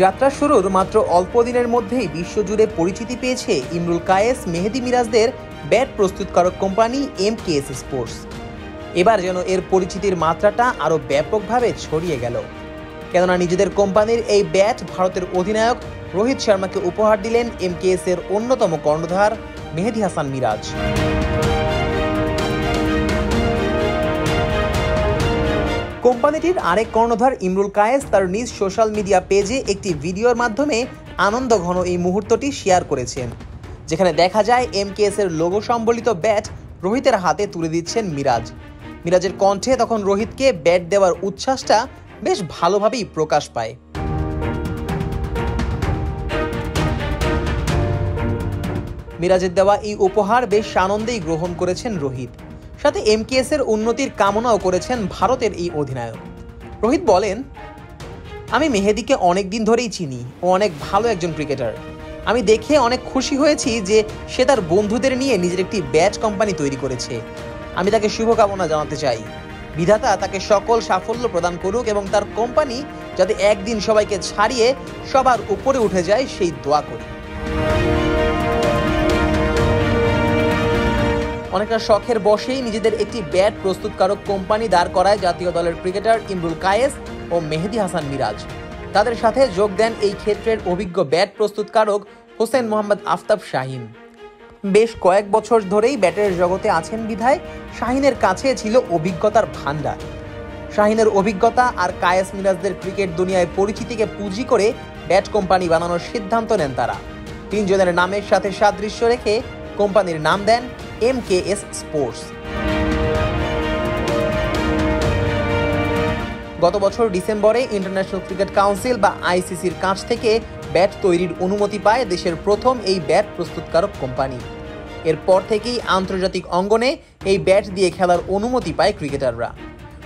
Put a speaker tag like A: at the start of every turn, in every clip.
A: যাত্রা শুরুর মাত্র অল্প দিনের মধ্যেই বিশ্বজুড়ে পরিচিতি পেয়েছে ইমরুল কায়েস মেহেদী মিরাজদের ব্যাট প্রস্তুতকারক কোম্পানি এমকেএস স্পোর্টস। এবার যেন এর পরিচিতির মাত্রাটা আরও ব্যাপকভাবে ছড়িয়ে গেল, কেননা নিজেদের কোম্পানির এই ব্যাট ভারতের অধিনায়ক রোহিত শর্মাকে উপহার দিলেন এমকেএস এর অন্যতম কর্ণধার মেহেদী হাসান মিরাজ। কোম্পানিটির আরেক কর্ণধার ইমরুল কায়েস তার নিজ সোশ্যাল মিডিয়া পেজে একটি ভিডিওর মাধ্যমে আনন্দঘন এই মুহূর্তটি শেয়ার করেছেন, যেখানে দেখা যায় এমকেএস এর লোগো সম্বলিত ব্যাট রোহিতের হাতে তুলে দিচ্ছেন মিরাজ। মিরাজের কণ্ঠে তখন রোহিতকে ব্যাট দেওয়ার উচ্ছ্বাসটা বেশ ভালোভাবেই প্রকাশ পায়। মিরাজের দেওয়া এই উপহার বেশ আনন্দেই গ্রহণ করেছেন রোহিত, সাথে এমকেএস এর উন্নতির কামনাও করেছেন ভারতের এই অধিনায়ক। রোহিত বলেন, আমি মেহেদীকে অনেক দিন ধরেই চিনি, ও অনেক ভালো একজন ক্রিকেটার। আমি দেখে অনেক খুশি হয়েছি যে সে তার বন্ধুদের নিয়ে নিজের একটি ব্যাট কোম্পানি তৈরি করেছে। আমি তাকে শুভকামনা জানাতে চাই। বিধাতা তাকে সকল সাফল্য প্রদান করুক এবং তার কোম্পানি যাতে একদিন সবাইকে ছাড়িয়ে সবার উপরে উঠে যায় সেই দোয়া করি। অনেকটা শখের বশেই নিজেদের একটি ব্যাট প্রস্তুতকারক কোম্পানি দাঁড় করায় জাতীয় দলের ক্রিকেটার ইমরুল কায়েস ও মেহেদী হাসান মিরাজ। তাদের সাথে যোগ দেন এই ক্ষেত্রের অভিজ্ঞ ব্যাট প্রস্তুতকারক হোসেন মোহাম্মদ আফতাব শাহিন। বেশ কয়েক বছর ধরেই ব্যাটের জগতে আছেন বিধায় শাহিনের কাছে ছিল অভিজ্ঞতার ভান্ডার। শাহিনের অভিজ্ঞতা আর কায়েস মিরাজদের ক্রিকেট দুনিয়ায় পরিচিতিকে পুঁজি করে ব্যাট কোম্পানি বানানোর সিদ্ধান্ত নেন তারা। তিনজনের নামের সাথে সাদৃশ্য রেখে কোম্পানির নাম দেন এমকেএস স্পোর্টস। গত বছর ডিসেম্বরে ইন্টারন্যাশনাল ক্রিকেট কাউন্সিল বা আইসিসির কাছ থেকে ব্যাট তৈরির অনুমতি পায় দেশের প্রথম এই ব্যাট প্রস্তুতকারক কোম্পানি। এরপর থেকেই আন্তর্জাতিক অঙ্গনে এই ব্যাট দিয়ে খেলার অনুমতি পায় ক্রিকেটাররা।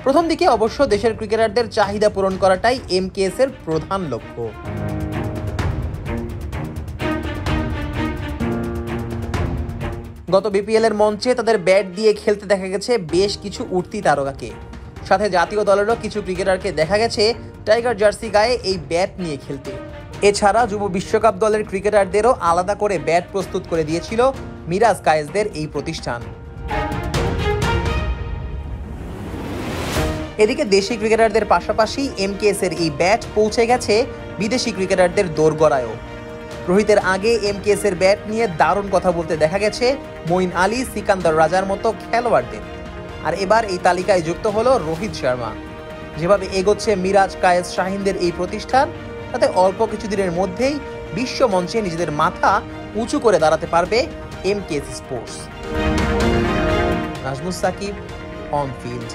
A: প্রথম দিকে অবশ্য দেশের ক্রিকেটারদের চাহিদা পূরণ করাটাই এমকেএস এর প্রধান লক্ষ্য। গত বিপিএল এর মঞ্চে তাদের ব্যাট দিয়ে খেলতে দেখা গেছে বেশ কিছু উঠতি তারকাকে, সাথে জাতীয় দলেরও কিছু ক্রিকেটারকে দেখা গেছে টাইগার জার্সি গায়ে এই ব্যাট নিয়ে খেলতে। এছাড়া যুব বিশ্বকাপ দলের ক্রিকেটারদেরও আলাদা করে ব্যাট প্রস্তুত করে দিয়েছিল মিরাজ কায়েসদের এই প্রতিষ্ঠান। এদিকে দেশি ক্রিকেটারদের পাশাপাশি এমকেএস এর এই ব্যাট পৌঁছে গেছে বিদেশি ক্রিকেটারদের দোরগোড়ায়ও। রোহিতের আগে এমকেএস এর ব্যাট নিয়ে দারুণ কথা বলতে দেখা গেছে মঈন আলী, সিকান্দার রাজার মতো খেলোয়াড়দের। আর এবার এই তালিকায় যুক্ত হলো রোহিত শর্মা। যেভাবে এগোচ্ছে মিরাজ, কায়েস, শাহিনদের এই প্রতিষ্ঠান, তাতে অল্প কিছুদিনের মধ্যেই বিশ্ব মঞ্চে নিজেদের মাথা উঁচু করে দাঁড়াতে পারবে MKS sports. Nazmus Sakib, on field.